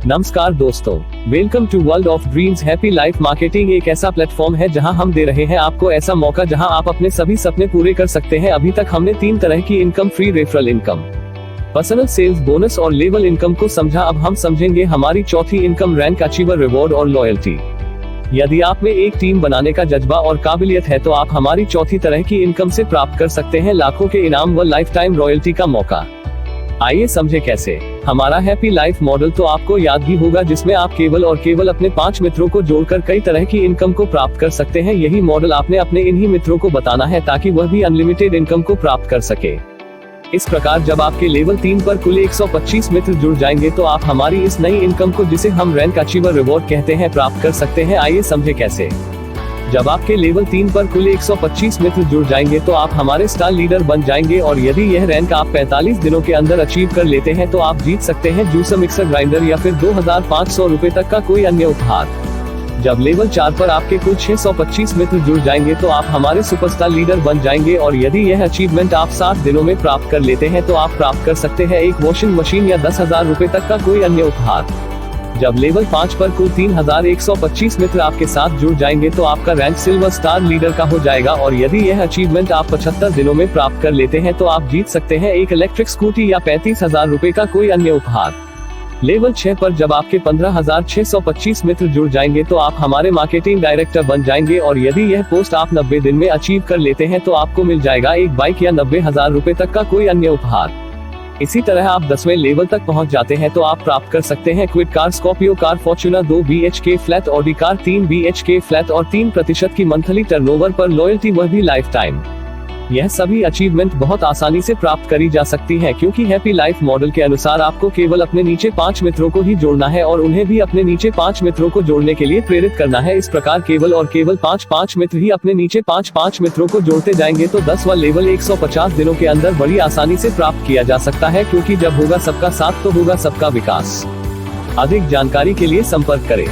नमस्कार दोस्तों, welcome to world of dreams. Happy life marketing एक ऐसा प्लेटफॉर्म है जहां हम दे रहे हैं आपको ऐसा मौका जहां आप अपने सभी सपने पूरे कर सकते हैं। अभी तक हमने 3 तरह की income, free referral income, personal sales bonus और लेवल इनकम को समझा। अब हम समझेंगे हमारी चौथी इनकम, रैंक अचीवर रिवॉर्ड और लॉयल्टी। यदि आप में एक टीम बनाने का जज्बा और काबिलियत है तो आप हमारी चौथी तरह की इनकम से प्राप्त कर सकते हैं लाखों के इनाम व लाइफ टाइम रॉयल्टी का मौका। आइए समझे कैसे। हमारा हैप्पी लाइफ मॉडल तो आपको याद ही होगा, जिसमें आप केवल और केवल अपने 5 मित्रों को जोड़कर कई तरह की इनकम को प्राप्त कर सकते हैं। यही मॉडल आपने अपने इन्हीं मित्रों को बताना है ताकि वह भी अनलिमिटेड इनकम को प्राप्त कर सके। इस प्रकार जब आपके लेवल 3 पर कुल 125 मित्र जुड़ जाएंगे तो आप हमारी इस नई इनकम को, जिसे हम रैंक अचीवर रिवॉर्ड कहते हैं, प्राप्त कर सकते हैं। आइए समझे कैसे। जब आपके लेवल 3 पर कुल 125 मित्र जुड़ जाएंगे तो आप हमारे स्टार लीडर बन जाएंगे और यदि यह रैंक आप 45 दिनों के अंदर अचीव कर लेते हैं तो आप जीत सकते हैं जूसर, मिक्सर ग्राइंडर या फिर 2500 रुपए तक का कोई अन्य उपहार। जब लेवल 4 पर आपके कुल 625 मित्र जुड़ जाएंगे तो आप हमारे सुपरस्टार लीडर बन जाएंगे और यदि यह अचीवमेंट आप 60 दिनों में प्राप्त कर लेते हैं तो आप प्राप्त कर सकते हैं एक वॉशिंग मशीन या 10,000 रुपए तक का कोई अन्य उपहार। जब लेवल 5 पर कुल 3125 मित्र आपके साथ जुड़ जाएंगे तो आपका रैंक सिल्वर स्टार लीडर का हो जाएगा और यदि यह अचीवमेंट आप 75 दिनों में प्राप्त कर लेते हैं तो आप जीत सकते हैं एक इलेक्ट्रिक स्कूटी या 35,000 रुपए का कोई अन्य उपहार। लेवल 6 पर जब आपके 15,625 मित्र जुड़ जाएंगे तो आप हमारे मार्केटिंग डायरेक्टर बन जाएंगे और यदि यह पोस्ट आप 90 दिन में अचीव कर लेते हैं तो आपको मिल जाएगा एक बाइक या 90,000 रुपए तक का कोई अन्य उपहार। इसी तरह आप 10वें लेवल तक पहुंच जाते हैं तो आप प्राप्त कर सकते हैं Kwid car, Scorpio car, Fortuner 2 BHK flat, Audi car 3 BHK flat और 3% की मंथली टर्नओवर पर लॉयल्टी, वह भी लाइफ टाइम। यह सभी अचीवमेंट बहुत आसानी से प्राप्त करी जा सकती है क्योंकि हैप्पी लाइफ मॉडल के अनुसार आपको केवल अपने नीचे 5 मित्रों को ही जोड़ना है और उन्हें भी अपने नीचे 5 मित्रों को जोड़ने के लिए प्रेरित करना है। इस प्रकार केवल और केवल 5 मित्र ही अपने नीचे 5 मित्रों को जोड़ते जाएंगे तो 10वां लेवल 150 दिनों के अंदर बड़ी आसानी से प्राप्त किया जा सकता है, क्योंकि जब होगा सबका साथ तो होगा सबका विकास। अधिक जानकारी के लिए संपर्क करें।